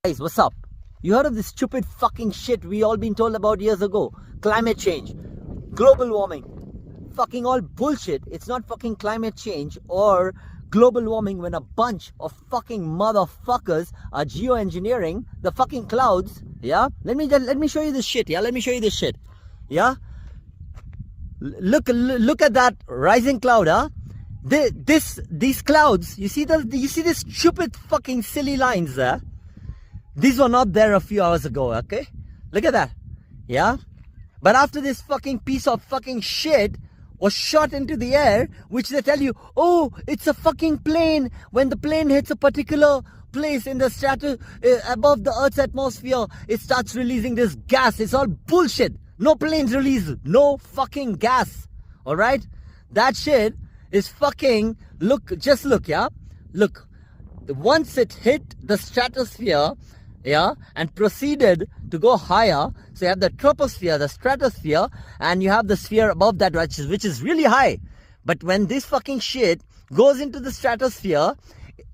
Guys, what's up? You heard of this stupid fucking shit we all been told about years ago? Climate change, global warming, fucking all bullshit. It's not fucking climate change or global warming when a bunch of fucking motherfuckers are geoengineering the fucking clouds. Yeah, let me show you this shit. Yeah, let me show you this shit. Yeah, look at that rising cloud. Huh? These clouds. You see this stupid fucking silly lines there. These were not there a few hours ago. Okay, look at that. Yeah, but after this fucking piece of fucking shit was shot into the air, which they tell you, oh, it's a fucking plane. When the plane hits a particular place in the above the Earth's atmosphere, it starts releasing this gas. It's all bullshit. No planes release no fucking gas. All right, that shit is fucking. Just look, yeah. Look, once it hit the stratosphere, yeah, and proceeded to go higher. So you have the troposphere, the stratosphere, and you have the sphere above that, which is really high. But when this fucking shit goes into the stratosphere,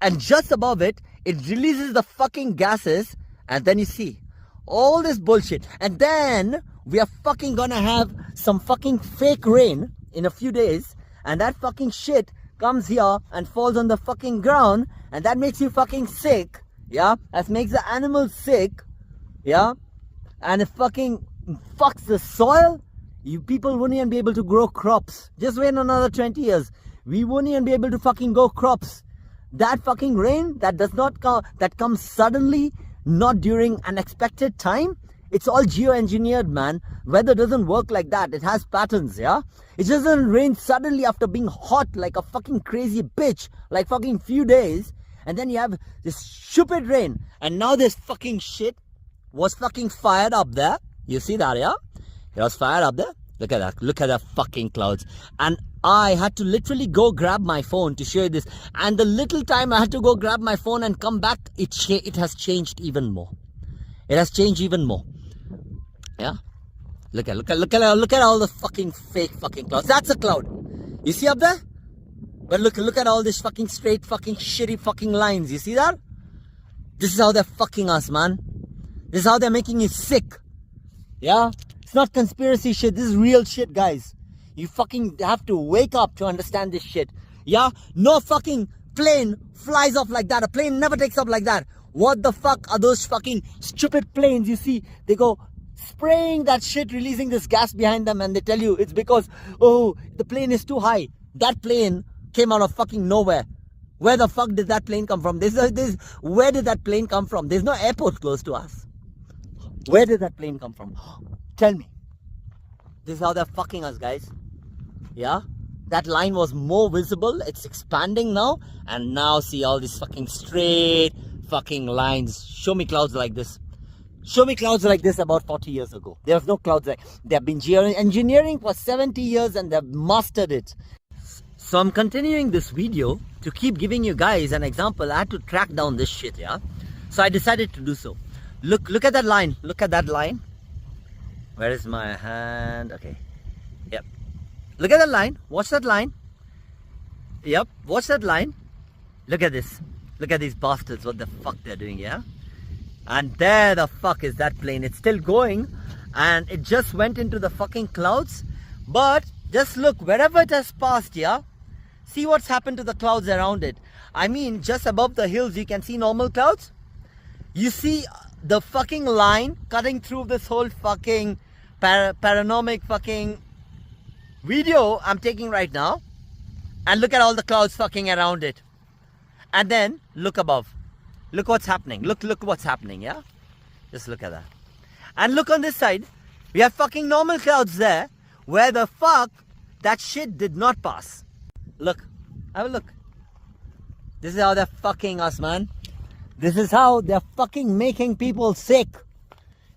and just above it, it releases the fucking gases, and then you see all this bullshit. And then we are fucking gonna have some fucking fake rain in a few days, and that fucking shit comes here and falls on the fucking ground, and that makes you fucking sick. Yeah, that makes the animals sick. Yeah, and it fucking fucks the soil. You people won't even be able to grow crops. Just wait another 20 years. We won't even be able to fucking grow crops. That fucking rain that does not come, that comes suddenly, not during an expected time. It's all geoengineered, man. Weather doesn't work like that. It has patterns, yeah? It doesn't rain suddenly after being hot like a fucking crazy bitch, like fucking few days. And then you have this stupid rain. And now this fucking shit was fucking fired up there. You see that, yeah? It was fired up there. Look at that. Look at the fucking clouds. And I had to literally go grab my phone to show you this. And the little time I had to go grab my phone and come back, it has changed even more. It has changed even more. Yeah? Look at all the fucking fake fucking clouds. That's a cloud. You see up there? But look at all this fucking straight fucking shitty fucking lines. You see that? This is how they're fucking us, man. This is how they're making you sick. Yeah? It's not conspiracy shit. This is real shit, guys. You fucking have to wake up to understand this shit. Yeah? No fucking plane flies off like that. A plane never takes off like that. What the fuck are those fucking stupid planes? You see, they go spraying that shit, releasing this gas behind them, and they tell you it's because, oh, the plane is too high. That plane came out of fucking nowhere. Where the fuck did that plane come from? Where did that plane come from? There's no airport close to us. Where did that plane come from? Tell me. This is how they're fucking us, guys. Yeah? That line was more visible. It's expanding now. And now see all these fucking straight fucking lines. Show me clouds like this. Show me clouds like this about 40 years ago. There was no clouds like. They have been geoengineering for 70 years and they've mastered it. So I'm continuing this video to keep giving you guys an example. I had to track down this shit, yeah? So I decided to do so. Look at that line. Look at that line. Where is my hand? Okay. Yep. Look at that line. Watch that line. Yep. Watch that line. Look at this. Look at these bastards. What the fuck they're doing, yeah? And there the fuck is that plane. It's still going. And it just went into the fucking clouds. But just look. Wherever it has passed, yeah? See what's happened to the clouds around it. I mean, just above the hills, you can see normal clouds. You see the fucking line cutting through this whole fucking paranormal fucking video I'm taking right now. And look at all the clouds fucking around it. And then look above. Look what's happening. Look what's happening, yeah? Just look at that. And look on this side. We have fucking normal clouds there. Where the fuck that shit did not pass. Look. Have a look. This is how they're fucking us, man. This is how they're fucking making people sick.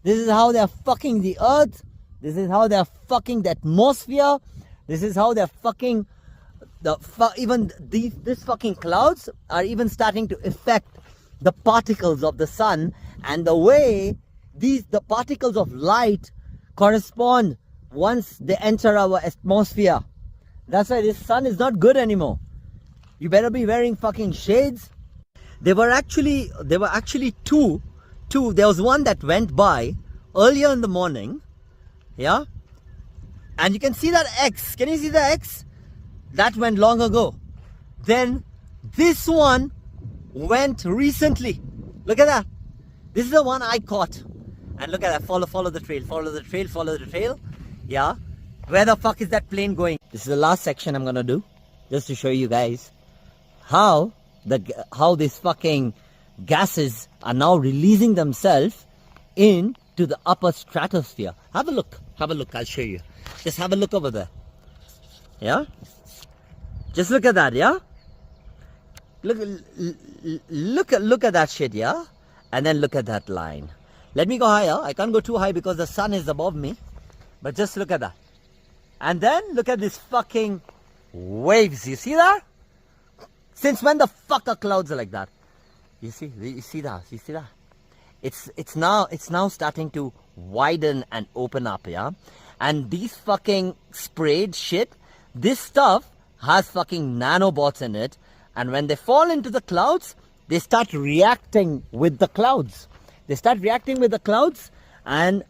This is how they're fucking the earth. This is how they're fucking the atmosphere. This is how they're fucking these fucking clouds are even starting to affect the particles of the sun, and the way the particles of light correspond once they enter our atmosphere. That's why this sun is not good anymore. You better be wearing fucking shades. There were actually two two, there was one that went by earlier in the morning, yeah, and you can see that X. Can you see the X? That went long ago. Then this one went recently. Look at that. This is the one I caught. And look at that. Follow the trail. Follow the trail. Follow the trail. Yeah. Where the fuck is that plane going? This is the last section I'm gonna do, just to show you guys how these fucking gases are now releasing themselves into the upper stratosphere. Have a look. Have a look. I'll show you. Just have a look over there. Yeah. Just look at that. Yeah. Look at that shit. Yeah. And then look at that line. Let me go higher. I can't go too high because the sun is above me. But just look at that. And then look at these fucking waves. You see that? Since when the fuck are clouds like that? You see that? You see that? It's now starting to widen and open up, yeah? And these fucking sprayed shit, this stuff has fucking nanobots in it. And when they fall into the clouds, they start reacting with the clouds. They start reacting with the clouds, and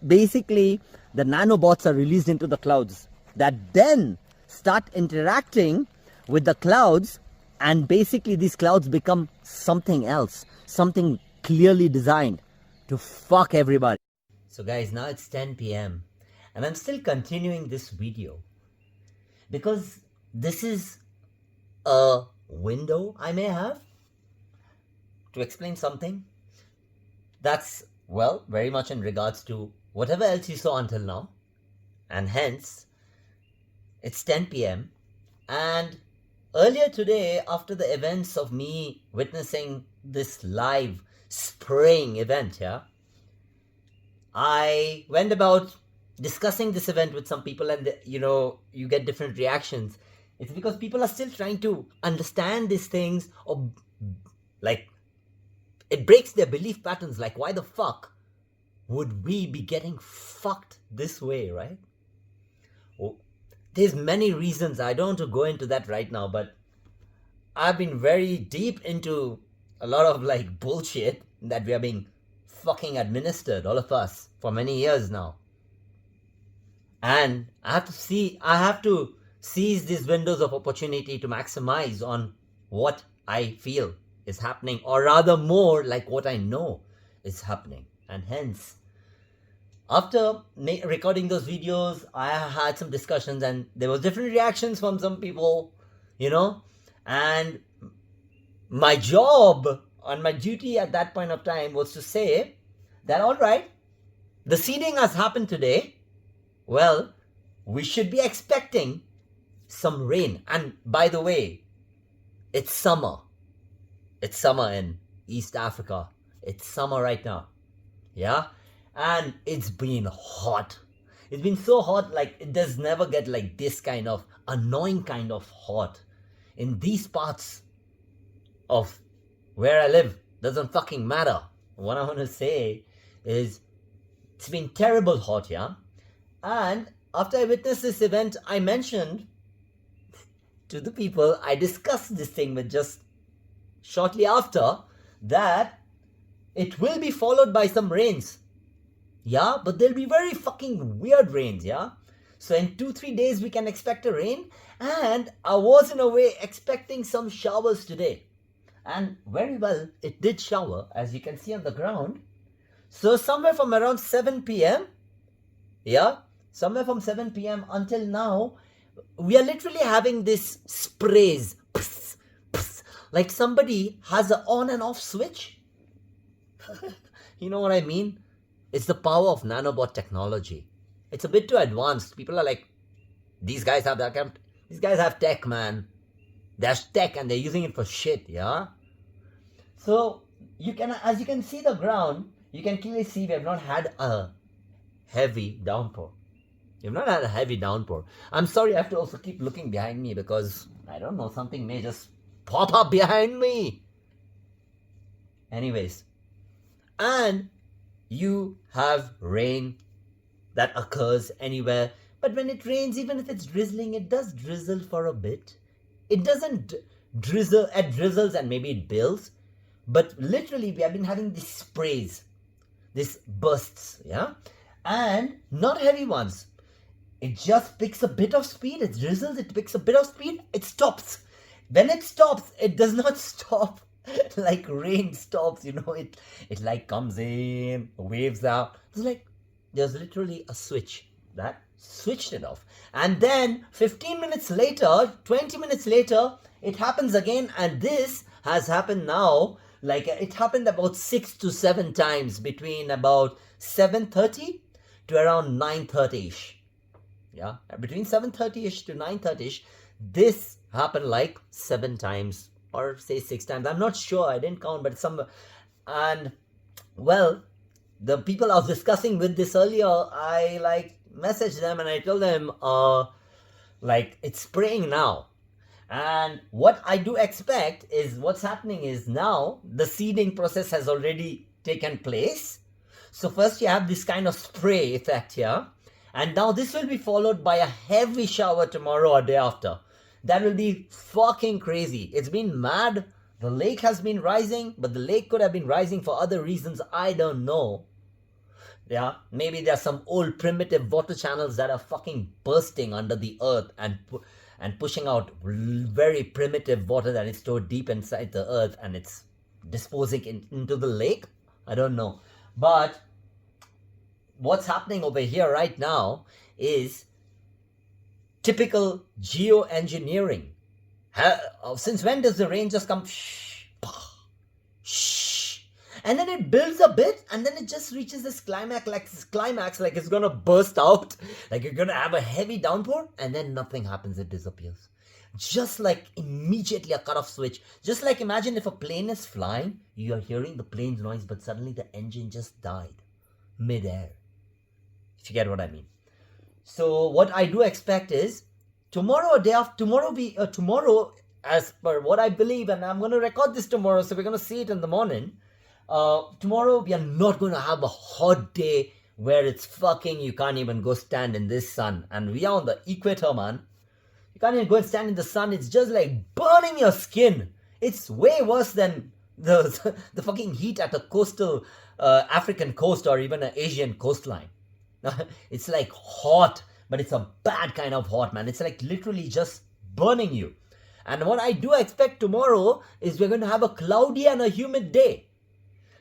basically the nanobots are released into the clouds that then start interacting with the clouds, and basically these clouds become something else, something clearly designed to fuck everybody. So guys, now it's 10 p.m. and I'm still continuing this video because this is a window I may have to explain something that's, well, very much in regards to whatever else you saw until now. And hence, it's 10 p.m. And earlier today, after the events of me witnessing this live spraying event, yeah, I went about discussing this event with some people, and you get different reactions. It's because people are still trying to understand these things, or like it breaks their belief patterns. Like, why the fuck would we be getting fucked this way, right? Oh, there's many reasons. I don't want to go into that right now, but I've been very deep into a lot of like bullshit that we are being fucking administered, all of us, for many years now. And I have to seize these windows of opportunity to maximize on what I feel is happening, or rather more like what I know is happening. And hence, after recording those videos, I had some discussions, and there was different reactions from some people, and my job and my duty at that point of time was to say that, all right, the seeding has happened today. Well, we should be expecting some rain. And by the way, it's summer. It's summer in East Africa. It's summer right now. Yeah? And it's been hot. It's been so hot, like it does never get like this kind of annoying kind of hot. In these parts of where I live, doesn't fucking matter. What I want to say is it's been terrible hot, yeah? And after I witnessed this event, I mentioned to the people I discussed this thing with just shortly after that it will be followed by some rains. Yeah, but they'll be very fucking weird rains, yeah? So in 2-3 days we can expect a rain, and I was in a way expecting some showers today. And very well, it did shower, as you can see on the ground. So somewhere from around 7 p.m, yeah, somewhere from 7 p.m. until now, we are literally having this sprays, pss, pss, like somebody has an on and off switch. You know what I mean? It's the power of nanobot technology. It's a bit too advanced. People are like, these guys have that. These guys have tech, man. There's tech and they're using it for shit, yeah? So, as you can see the ground, you can clearly see we have not had a heavy downpour. We have not had a heavy downpour. I'm sorry, I have to also keep looking behind me because, I don't know, something may just pop up behind me. Anyways, and you have rain that occurs anywhere. But when it rains, even if it's drizzling, it does drizzle for a bit. It doesn't drizzle, it drizzles and maybe it builds. But literally, we have been having these sprays, these bursts, yeah? And not heavy ones. It just picks a bit of speed, it drizzles, it picks a bit of speed, it stops. When it stops, it does not stop like rain stops, it like comes in, waves out. It's like there's literally a switch that switched it off. And then 15 minutes later, 20 minutes later, it happens again. And this has happened now, like it happened about 6 to 7 times between about 7:30 to around 9:30ish. Yeah, between 7:30ish to 9:30ish, this happened like 7 times or say 6 times. I'm not sure, I didn't count, but some. And well, the people I was discussing with this earlier, I like messaged them and I told them like it's spraying now. And what I do expect is what's happening is now the seeding process has already taken place. So first you have this kind of spray effect here, and now this will be followed by a heavy shower tomorrow or day after. That will be fucking crazy. It's been mad. The lake has been rising, but the lake could have been rising for other reasons. I don't know. Yeah, maybe there's some old primitive water channels that are fucking bursting under the earth and pushing out very primitive water that is stored deep inside the earth and it's disposing into the lake. I don't know. But what's happening over here right now is typical geoengineering. Since when does the rain just come and then it builds a bit and then it just reaches this climax like it's gonna burst out, like you're gonna have a heavy downpour, and then nothing happens, it disappears. Just like immediately a cut-off switch. Just like imagine if a plane is flying, you are hearing the plane's noise, but suddenly the engine just died mid-air. If you get what I mean. So what I do expect is tomorrow or day after, tomorrow, as per what I believe, and I'm going to record this tomorrow, so we're going to see it in the morning. Tomorrow we are not going to have a hot day where it's fucking, you can't even go stand in this sun. And we are on the equator, man. You can't even go and stand in the sun. It's just like burning your skin. It's way worse than the fucking heat at a coastal African coast or even an Asian coastline. It's like hot, but it's a bad kind of hot, man. It's like literally just burning you. And what I do expect tomorrow is we're going to have a cloudy and a humid day.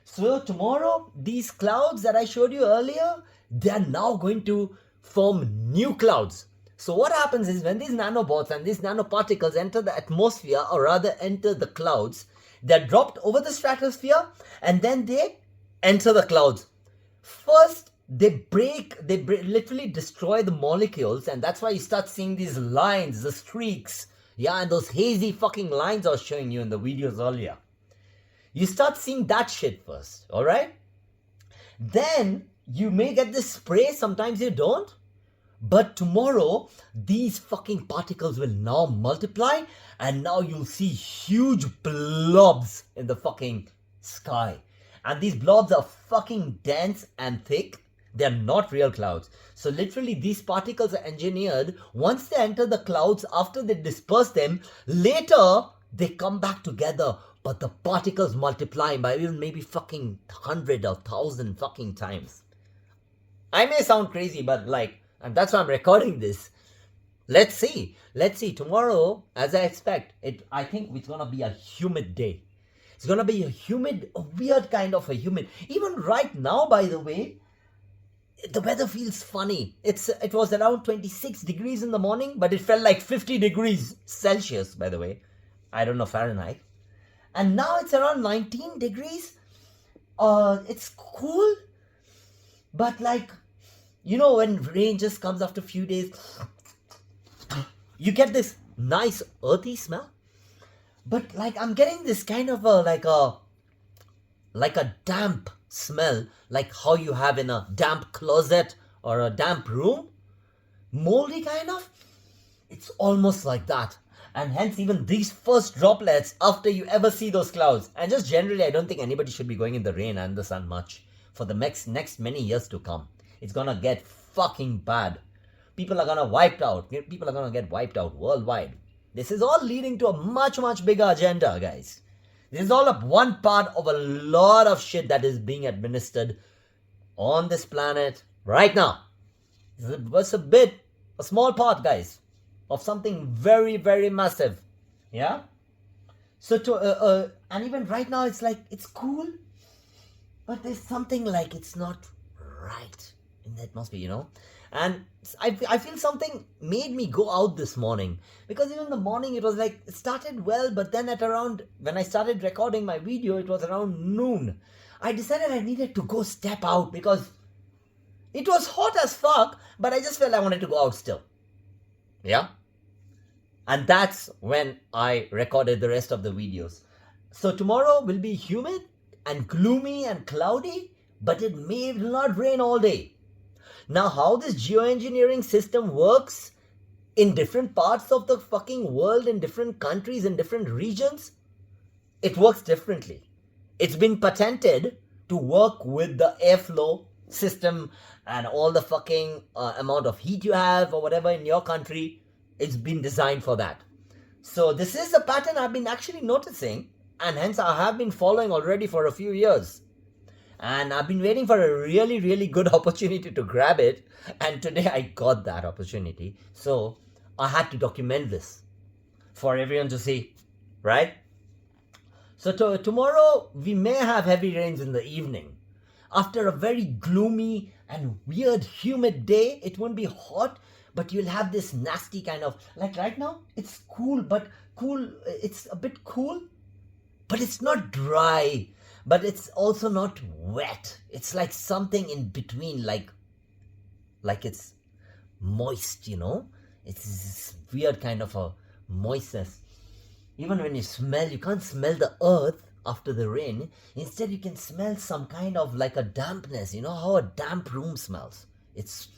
So tomorrow, these clouds that I showed you earlier, they're now going to form new clouds. So what happens is when these nanobots and these nanoparticles enter the atmosphere, or rather enter the clouds, they're dropped over the stratosphere and then they enter the clouds. First, they literally destroy the molecules, and that's why you start seeing these lines, the streaks, yeah, and those hazy fucking lines I was showing you in the videos earlier. You start seeing that shit first, alright? Then you may get this spray, sometimes you don't. But tomorrow, these fucking particles will now multiply, and now you'll see huge blobs in the fucking sky. And these blobs are fucking dense and thick. They're not real clouds. So literally these particles are engineered. Once they enter the clouds, after they disperse them, later they come back together. But the particles multiply by even maybe fucking 100 or 1,000 fucking times. I may sound crazy, but like, and that's why I'm recording this. Let's see. Tomorrow, as I expect, I think it's gonna be a humid day. It's gonna be a weird kind of a humid. Even right now, by the way, the weather feels funny. It was around 26 degrees in the morning, but it felt like 50 degrees Celsius, by the way. I don't know Fahrenheit. And now it's around 19 degrees. It's cool, but like, you know, when rain just comes after a few days, you get this nice earthy smell. But like, I'm getting this kind of like a damp smell, like how you have in a damp closet or a damp room. Moldy kind of. It's almost like that. And hence even these first droplets after you ever see those clouds. And just generally, I don't think anybody should be going in the rain and the sun much for the next many years to come. It's gonna get fucking bad. People are gonna wiped out. People are gonna get wiped out worldwide. This is all leading to a much, much bigger agenda, guys. This is all up one part of a lot of shit that is being administered on this planet right now. It's a small part, guys, of something very, very massive. Yeah? So and even right now, it's like, it's cool, but there's something like it's not right in the atmosphere, you know? And I feel something made me go out this morning, because even in the morning it was like, it started well, but then at around, when I started recording my video, it was around noon. I decided I needed to go step out because it was hot as fuck, but I just felt I wanted to go out still. Yeah? And that's when I recorded the rest of the videos. So tomorrow will be humid and gloomy and cloudy, but it may not rain all day. Now, how this geoengineering system works in different parts of the fucking world, in different countries, in different regions, it works differently. It's been patented to work with the airflow system and all the fucking amount of heat you have or whatever in your country. It's been designed for that. So this is a pattern I've been actually noticing, and hence I have been following already for a few years. And I've been waiting for a really, really good opportunity to grab it. And today I got that opportunity. So I had to document this for everyone to see, right? So tomorrow we may have heavy rains in the evening. After a very gloomy and weird humid day, it won't be hot, but you'll have this nasty kind of, like right now, it's cool, it's a bit cool, but it's not dry. But it's also not wet. It's like something in between, like it's moist, you know? It's this weird kind of a moistness. Even when you smell, you can't smell the earth after the rain. Instead, you can smell some kind of like a dampness. You know how a damp room smells? It's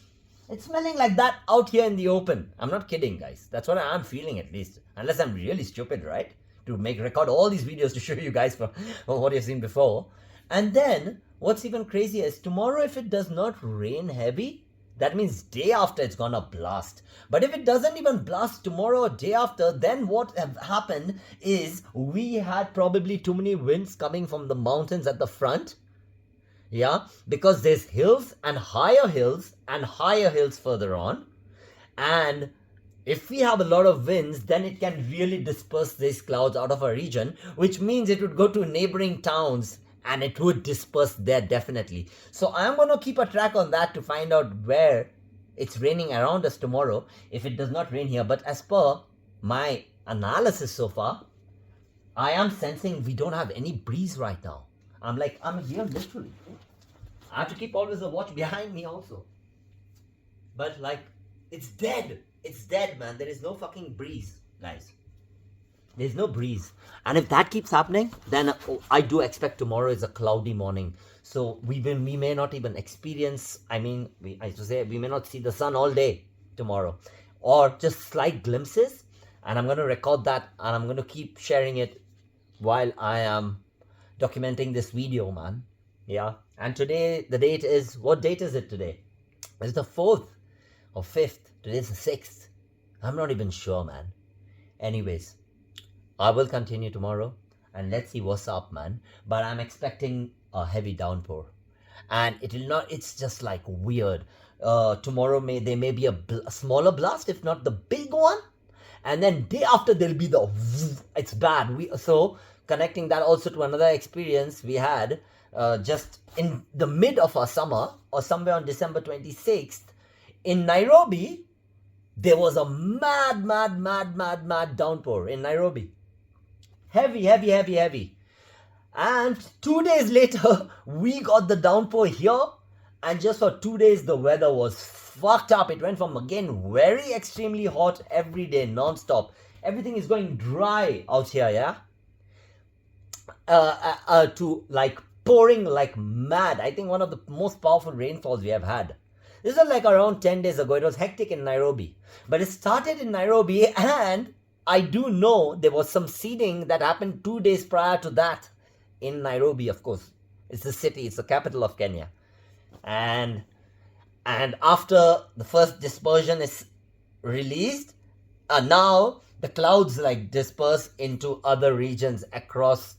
smelling like that out here in the open. I'm not kidding, guys. That's what I'm feeling, at least. Unless I'm really stupid, right? To record all these videos to show you guys for what you've seen before. And then what's even crazier is tomorrow, if it does not rain heavy, that means day after it's gonna blast. But if it doesn't even blast tomorrow or day after, then what have happened is we had probably too many winds coming from the mountains at the front. Yeah, because there's hills and higher hills further on. And if we have a lot of winds, then it can really disperse these clouds out of our region, which means it would go to neighboring towns and it would disperse there definitely. So I'm going to keep a track on that to find out where it's raining around us tomorrow if it does not rain here. But as per my analysis so far, I am sensing we don't have any breeze right now. I'm here literally. I have to keep always a watch behind me also. But like, it's dead. It's dead, man. There is no fucking breeze, guys. There's no breeze. And if that keeps happening, then I do expect tomorrow is a cloudy morning. So we may not even experience, we may not see the sun all day tomorrow. Or just slight glimpses. And I'm going to record that and I'm going to keep sharing it while I am documenting this video, man. Yeah. And today, the date is, what date is it today? It's the 4th or 5th. Today's the 6th. I'm not even sure, man. Anyways, I will continue tomorrow and let's see what's up, man. But I'm expecting a heavy downpour. And it will not, it's just like weird. Tomorrow there may be a smaller blast, if not the big one. And then day after there'll be the, it's bad. So connecting that also to another experience we had just in the mid of our summer or somewhere on December 26th in Nairobi. There was a mad downpour in Nairobi. Heavy. And 2 days later, we got the downpour here. And just for 2 days, the weather was fucked up. It went from, again, very extremely hot every day, non-stop. Everything is going dry out here, yeah? To like pouring like mad. I think one of the most powerful rainfalls we have had. This was like around 10 days ago. It was hectic in Nairobi. But it started in Nairobi, and I do know there was some seeding that happened 2 days prior to that in Nairobi, of course. It's the city, it's the capital of Kenya. And after the first dispersion is released, now the clouds like disperse into other regions across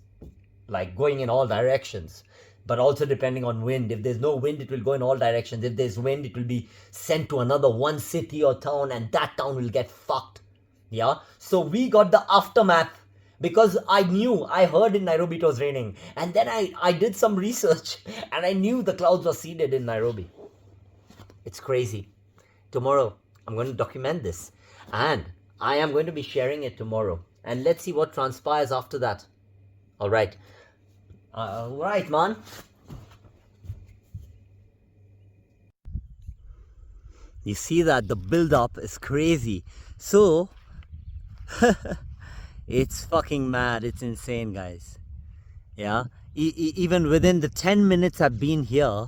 like going in all directions, but also depending on wind. If there's no wind, it will go in all directions. If there's wind, it will be sent to another one city or town, and that town will get fucked. Yeah, so we got the aftermath, because I heard in Nairobi it was raining, and then I did some research and I knew the clouds were seeded in Nairobi. It's crazy. Tomorrow I'm going to document this, and I am going to be sharing it tomorrow, and let's see what transpires after that. All right, man. You see that the build up is crazy. So it's fucking mad. It's insane, guys. Yeah, even within the 10 minutes I've been here,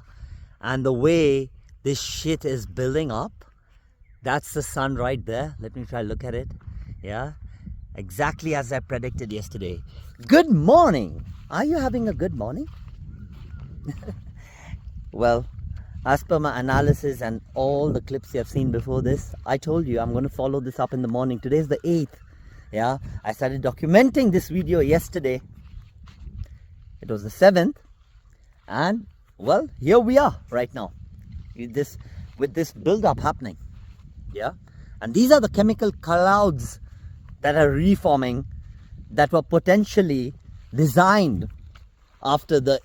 and the way this shit is building up, that's the sun right there. Let me try to look at it. Yeah, exactly as I predicted yesterday. Good morning. Are you having a good morning? Well, as per my analysis and all the clips you have seen before this, I told you I'm going to follow this up in the morning. Today's the 8th. Yeah, I started documenting this video yesterday. It was the 7th, and well, here we are right now with this build up happening. Yeah, and these are the chemical clouds that are reforming, that were potentially designed after the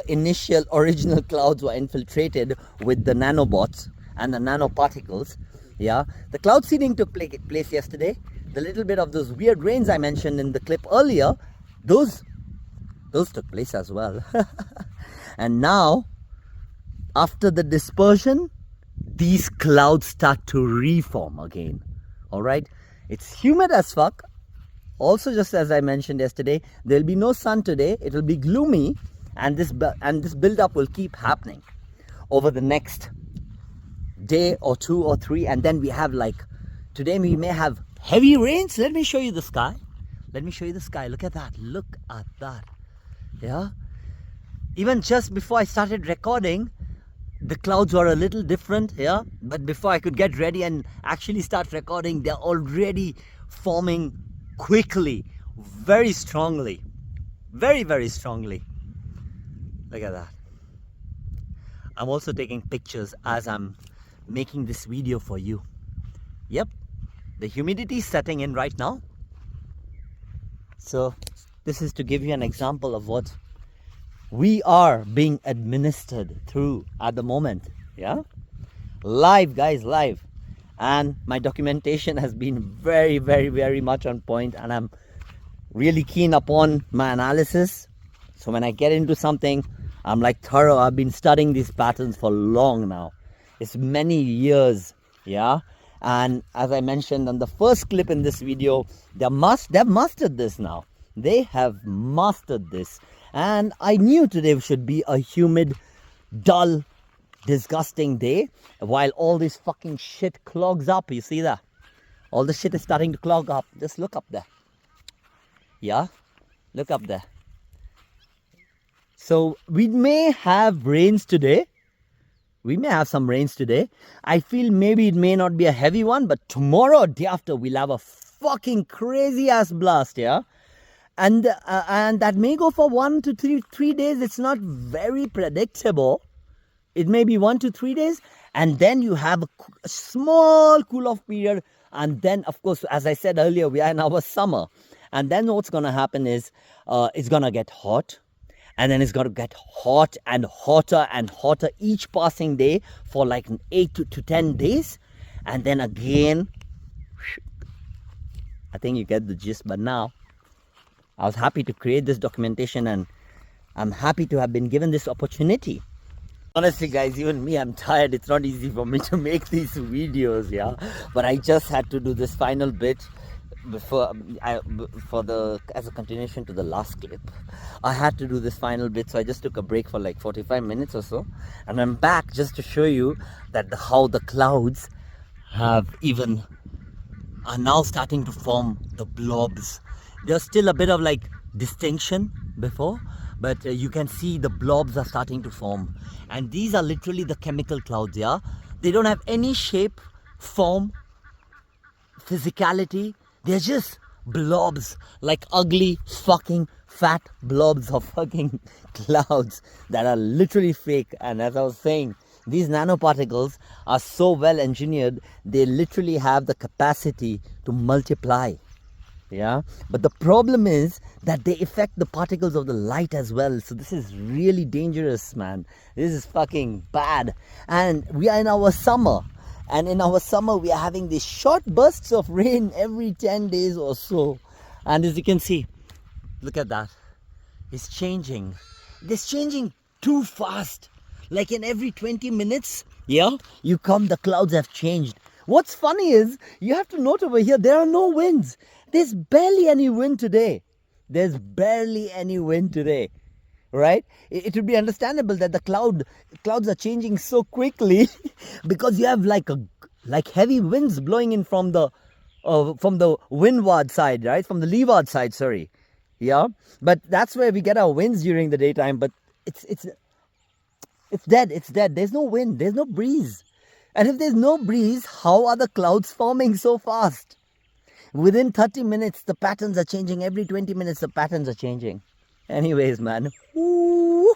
initial original clouds were infiltrated with the nanobots and the nanoparticles. Yeah, the cloud seeding took place yesterday. The little bit of those weird rains I mentioned in the clip earlier, those took place as well. And now, after the dispersion, these clouds start to reform again. All right, it's humid as fuck. Also, just as I mentioned yesterday, there'll be no sun today. It will be gloomy, and this build-up will keep happening over the next day or 2 or 3, and then we have, like, today we may have heavy rains. Let me show you the sky. Let me show you the sky. Look at that. Look at that. Yeah. Even just before I started recording, the clouds were a little different. Yeah. But before I could get ready and actually start recording, they're already forming quickly, very strongly, very, very strongly. Look at that. I'm also taking pictures as I'm making this video for you. Yep, the humidity is setting in right now. So this is to give you an example of what we are being administered through at the moment. Yeah, live, guys, live. And my documentation has been very, very, very much on point, and I'm really keen upon my analysis. So when I get into something, I'm like thorough. I've been studying these patterns for long now. It's many years. Yeah. And as I mentioned on the first clip in this video, they've mastered this now. They have mastered this. And I knew today should be a humid, dull, disgusting day, while all this fucking shit clogs up. You see that? All the shit is starting to clog up. Just look up there. Yeah, look up there. So we may have rains today. We may have some rains today. I feel maybe it may not be a heavy one, but tomorrow or day after we'll have a fucking crazy ass blast. Yeah, and that may go for 1 to 3 days. It's not very predictable. It may be 1 to 3 days, and then you have a small cool-off period, and then, of course, as I said earlier, we are in our summer, and then what's going to happen is it's going to get hot, and then it's going to get hot and hotter each passing day for like 8 to 10 days, and then again, I think you get the gist. But now, I was happy to create this documentation, and I'm happy to have been given this opportunity. Honestly, guys, even me, I'm tired. It's not easy for me to make these videos, yeah. But I just had to do this final bit before as a continuation to the last clip. I had to do this final bit, so I just took a break for like 45 minutes or so, and I'm back just to show you that how the clouds are now starting to form the blobs. There's still a bit of like distinction before, but you can see the blobs are starting to form, and these are literally the chemical clouds. Yeah, they don't have any shape, form, physicality. They're just blobs, like ugly fucking fat blobs of fucking clouds that are literally fake. And as I was saying, these nanoparticles are so well engineered, they literally have the capacity to multiply. Yeah, but the problem is that they affect the particles of the light as well. So this is really dangerous, man. This is fucking bad. And we are in our summer, and in our summer we are having these short bursts of rain every 10 days or so. And as you can see, look at that, it's changing. It's changing too fast. Like in every 20 minutes, yeah, you come, the clouds have changed. What's funny is, you have to note over here, there are no winds. There's barely any wind today. There's barely any wind today, right? It would be understandable that the clouds are changing so quickly because you have like heavy winds blowing in from the windward side, right? From the leeward side, sorry. Yeah, but that's where we get our winds during the daytime. But it's dead. It's dead. There's no wind. There's no breeze. And if there's no breeze, how are the clouds forming so fast? Within 30 minutes, the patterns are changing. Every 20 minutes, the patterns are changing. Anyways, man. Ooh.